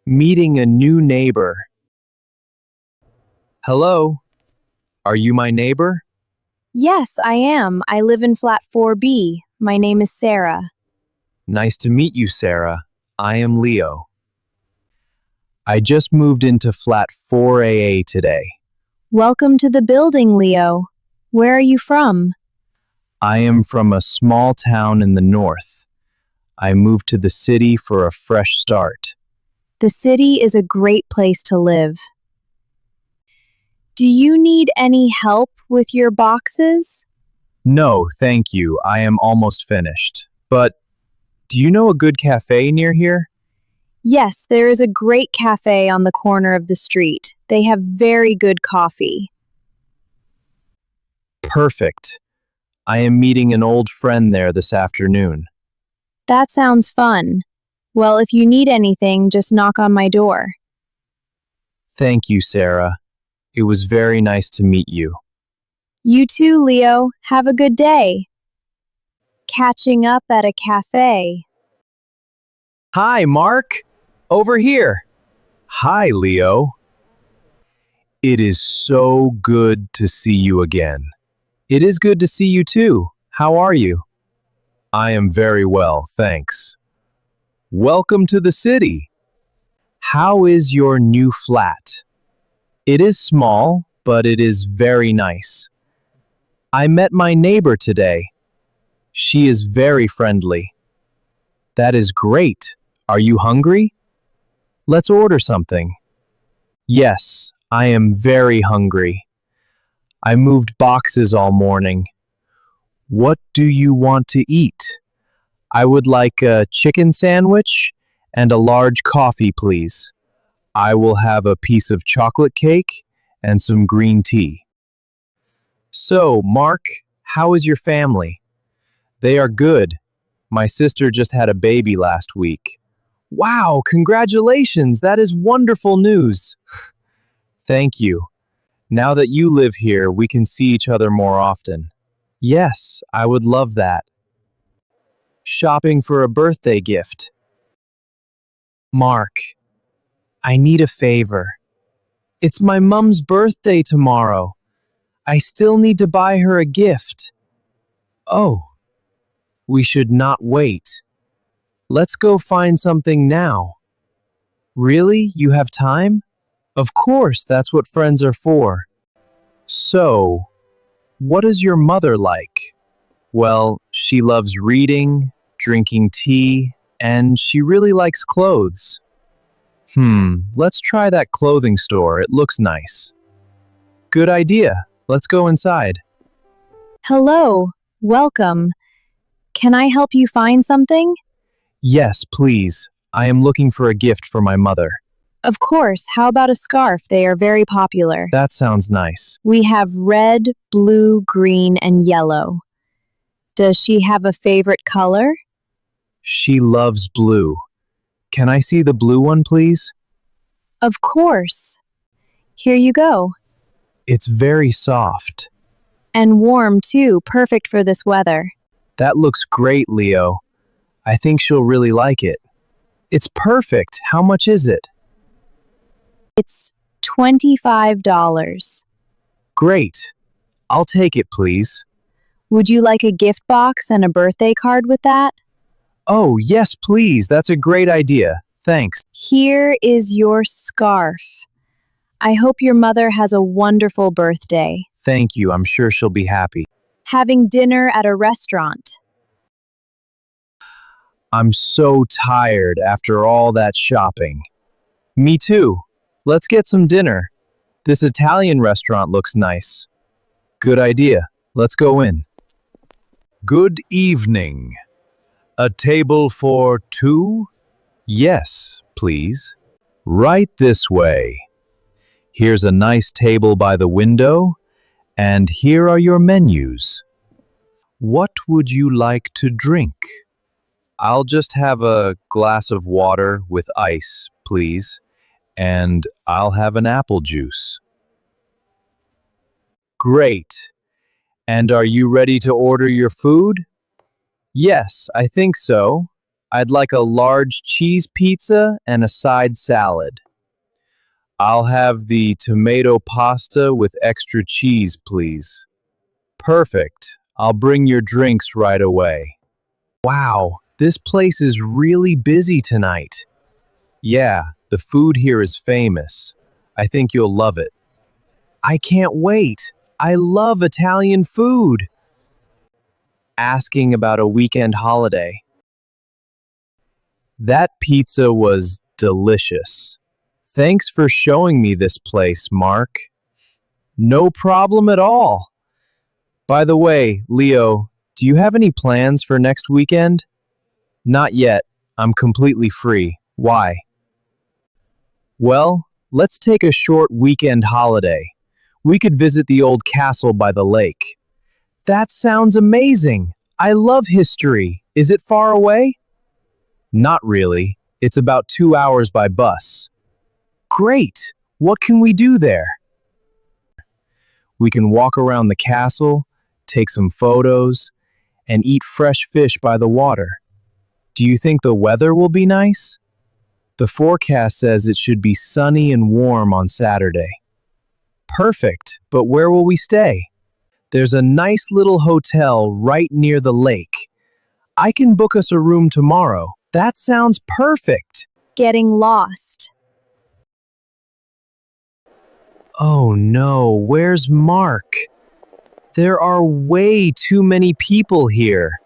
Meeting a new neighbor. Hello, are you my neighbor? Yes, I am. I live in flat 4B. My name is Sarah. Nice to meet you, Sarah. I am Leo. I just moved into flat 4AA today. Welcome to the building, Leo. Where are you from? I am from a small town in the north. I moved to the city for a fresh start. The city is a great place to live. Do you need any help with your boxes? No, thank you. I am almost finished. But do you know a good cafe near here? Yes, there is a great cafe on the corner of the street. They have very good coffee. Perfect. I am meeting an old friend there this afternoon. That sounds fun. Well, if you need anything, just knock on my door. Thank you, Sarah. It was very nice to meet you. You too, Leo. Have a good day. Catching up at a cafe. Hi, Mark. Over here. Hi, Leo. It is so good to see you again. It is good to see you too. How are you? I am very well, thanks. Welcome to the city. How is your new flat? It is small, but it is very nice. I met my neighbor today. She is very friendly. That is great. Are you hungry? Let's order something. Yes, I am very hungry. I moved boxes all morning. What do you want to eat? I would like a chicken sandwich and a large coffee, please. I will have a piece of chocolate cake and some green tea. So, Mark, how is your family? They are good. My sister just had a baby last week. Wow, congratulations! That is wonderful news. Thank you. Now that you live here, we can see each other more often. Yes, I would love that. Shopping for a birthday gift. Mark, I need a favor. It's my mom's birthday tomorrow. I still need to buy her a gift. Oh, we should not wait. Let's go find something now. Really? You have time? Of course, that's what friends are for. So, what is your mother like? Well, she loves reading, drinking tea, and she really likes clothes. Let's try that clothing store. It looks nice. Good idea. Let's go inside. Hello. Welcome. Can I help you find something? Yes, please. I am looking for a gift for my mother. Of course. How about a scarf? They are very popular. That sounds nice. We have red, blue, green, and yellow. Does she have a favorite color? She loves blue. Can I see the blue one, please? Of course. Here you go. It's very soft. And warm too, perfect for this weather. That looks great, Leo. I think she'll really like it. It's perfect. How much is it? It's $25. Great. I'll take it, please. Would you like a gift box and a birthday card with that? Oh, yes, please. That's a great idea. Thanks. Here is your scarf. I hope your mother has a wonderful birthday. Thank you. I'm sure she'll be happy. Having dinner at a restaurant. I'm so tired after all that shopping. Me too. Let's get some dinner. This Italian restaurant looks nice. Good idea. Let's go in. Good evening. A table for two? Yes, please. Right this way. Here's a nice table by the window, and here are your menus. What would you like to drink? I'll just have a glass of water with ice, please, and I'll have an apple juice. Great. And are you ready to order your food? Yes, I think so. I'd like a large cheese pizza and a side salad. I'll have the tomato pasta with extra cheese, please. Perfect. I'll bring your drinks right away. Wow, this place is really busy tonight. Yeah, the food here is famous. I think you'll love it. I can't wait. I love Italian food. Asking about a weekend holiday. That pizza was delicious. Thanks for showing me this place, Mark. No problem at all. By the way, Leo, do you have any plans for next weekend? Not yet. I'm completely free. Why? Well, let's take a short weekend holiday. We could visit the old castle by the lake. That sounds amazing. I love history. Is it far away? Not really. It's about 2 hours by bus. Great! What can we do there? We can walk around the castle, take some photos, and eat fresh fish by the water. Do you think the weather will be nice? The forecast says it should be sunny and warm on Saturday. Perfect, but where will we stay? There's a nice little hotel right near the lake. I can book us a room tomorrow. That sounds perfect. Getting lost. Oh no, where's Mark? There are way too many people here.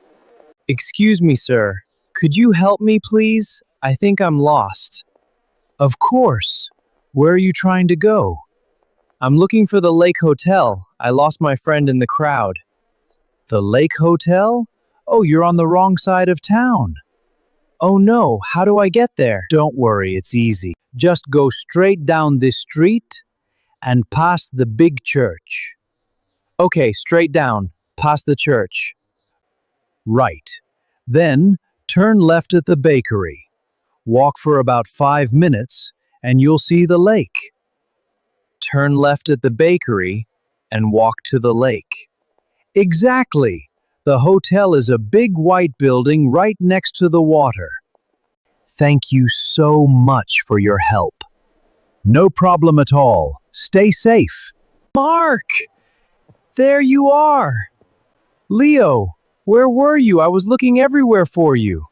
Excuse me, sir. Could you help me, please? I think I'm lost. Of course. Where are you trying to go? I'm looking for the Lake Hotel. I lost my friend in the crowd. The Lake Hotel? Oh, you're on the wrong side of town. Oh no, how do I get there? Don't worry, it's easy. Just go straight down this street and past the big church. Okay, straight down, past the church. Right. Then turn left at the bakery. Walk for about 5 minutes and you'll see the lake. Turn left at the bakery and walk to the lake. Exactly. The hotel is a big white building right next to the water. Thank you so much for your help. No problem at all. Stay safe. Mark! There you are! Leo, where were you? I was looking everywhere for you.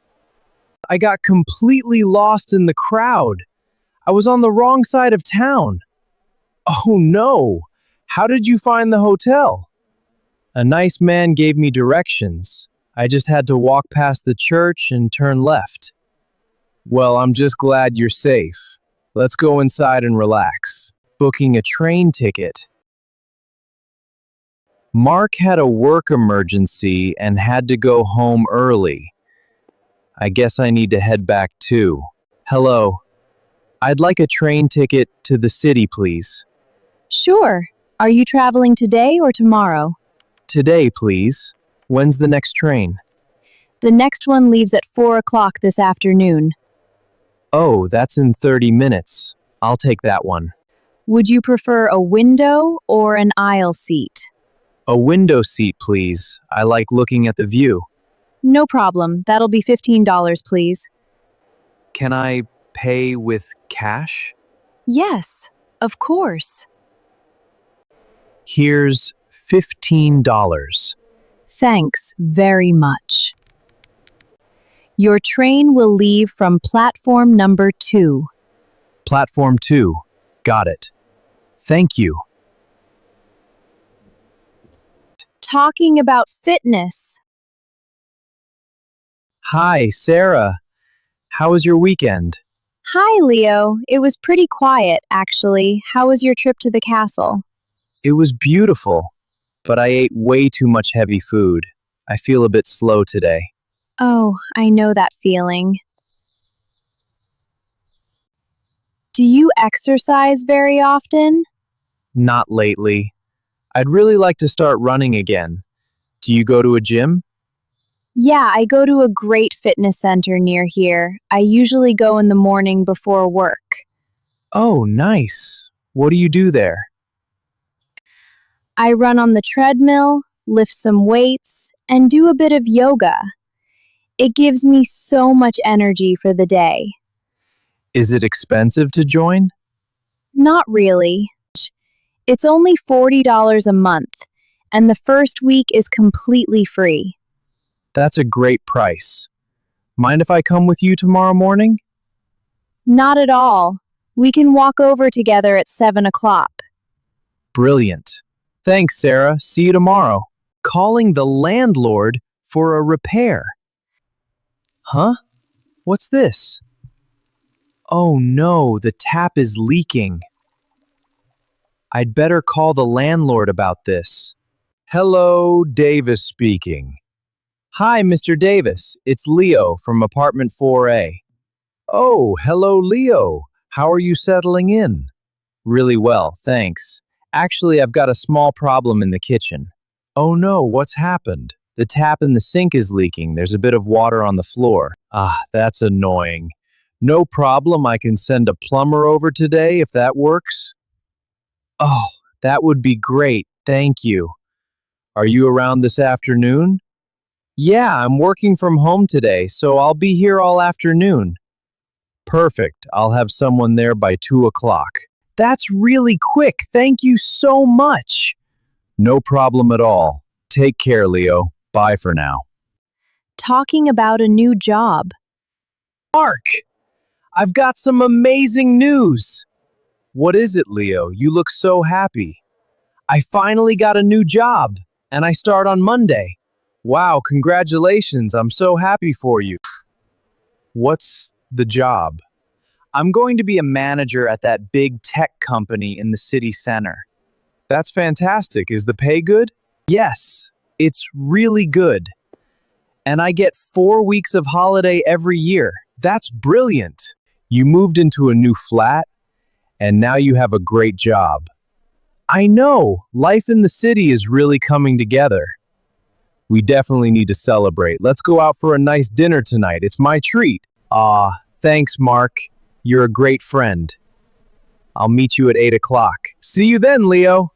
I got completely lost in the crowd. I was on the wrong side of town. Oh no! How did you find the hotel? A nice man gave me directions. I just had to walk past the church and turn left. Well, I'm just glad you're safe. Let's go inside and relax. Booking a train ticket. Mark had a work emergency and had to go home early. I guess I need to head back too. Hello. I'd like a train ticket to the city, please. Sure. Are you traveling today or tomorrow? Today, please. When's the next train? The next one leaves at 4 o'clock this afternoon. Oh, that's in 30 minutes. I'll take that one. Would you prefer a window or an aisle seat? A window seat, please. I like looking at the view. No problem. That'll be $15, please. Can I pay with cash? Yes, of course. Here's $15. Thanks very much. Your train will leave from platform number 2. Platform 2. Got it. Thank you. Talking about fitness. Hi, Sarah. How was your weekend? Hi, Leo. It was pretty quiet, actually. How was your trip to the castle? It was beautiful, but I ate way too much heavy food. I feel a bit slow today. Oh, I know that feeling. Do you exercise very often? Not lately. I'd really like to start running again. Do you go to a gym? Yeah, I go to a great fitness center near here. I usually go in the morning before work. Oh, nice. What do you do there? I run on the treadmill, lift some weights, and do a bit of yoga. It gives me so much energy for the day. Is it expensive to join? Not really. It's only $40 a month, and the first week is completely free. That's a great price. Mind if I come with you tomorrow morning? Not at all. We can walk over together at 7 o'clock. Brilliant. Thanks, Sarah. See you tomorrow. Calling the landlord for a repair. Huh? What's this? Oh no, the tap is leaking. I'd better call the landlord about this. Hello, Davis speaking. Hi, Mr. Davis. It's Leo from apartment 4A. Oh, hello, Leo. How are you settling in? Really well, thanks. Actually, I've got a small problem in the kitchen. Oh no, what's happened? The tap in the sink is leaking. There's a bit of water on the floor. Ah, that's annoying. No problem, I can send a plumber over today if that works. Oh, that would be great. Thank you. Are you around this afternoon? Yeah, I'm working from home today, so I'll be here all afternoon. Perfect. I'll have someone there by 2 o'clock. That's really quick. Thank you so much. No problem at all. Take care, Leo. Bye for now. Talking about a new job. Mark, I've got some amazing news. What is it, Leo? You look so happy. I finally got a new job, and I start on Monday. Wow, congratulations. I'm so happy for you. What's the job? I'm going to be a manager at that big tech company in the city center. That's fantastic. Is the pay good? Yes, it's really good. And I get 4 weeks of holiday every year. That's brilliant. You moved into a new flat, and now you have a great job. I know, life in the city is really coming together. We definitely need to celebrate. Let's go out for a nice dinner tonight. It's my treat. Thanks, Mark. You're a great friend. I'll meet you at 8 o'clock. See you then, Leo.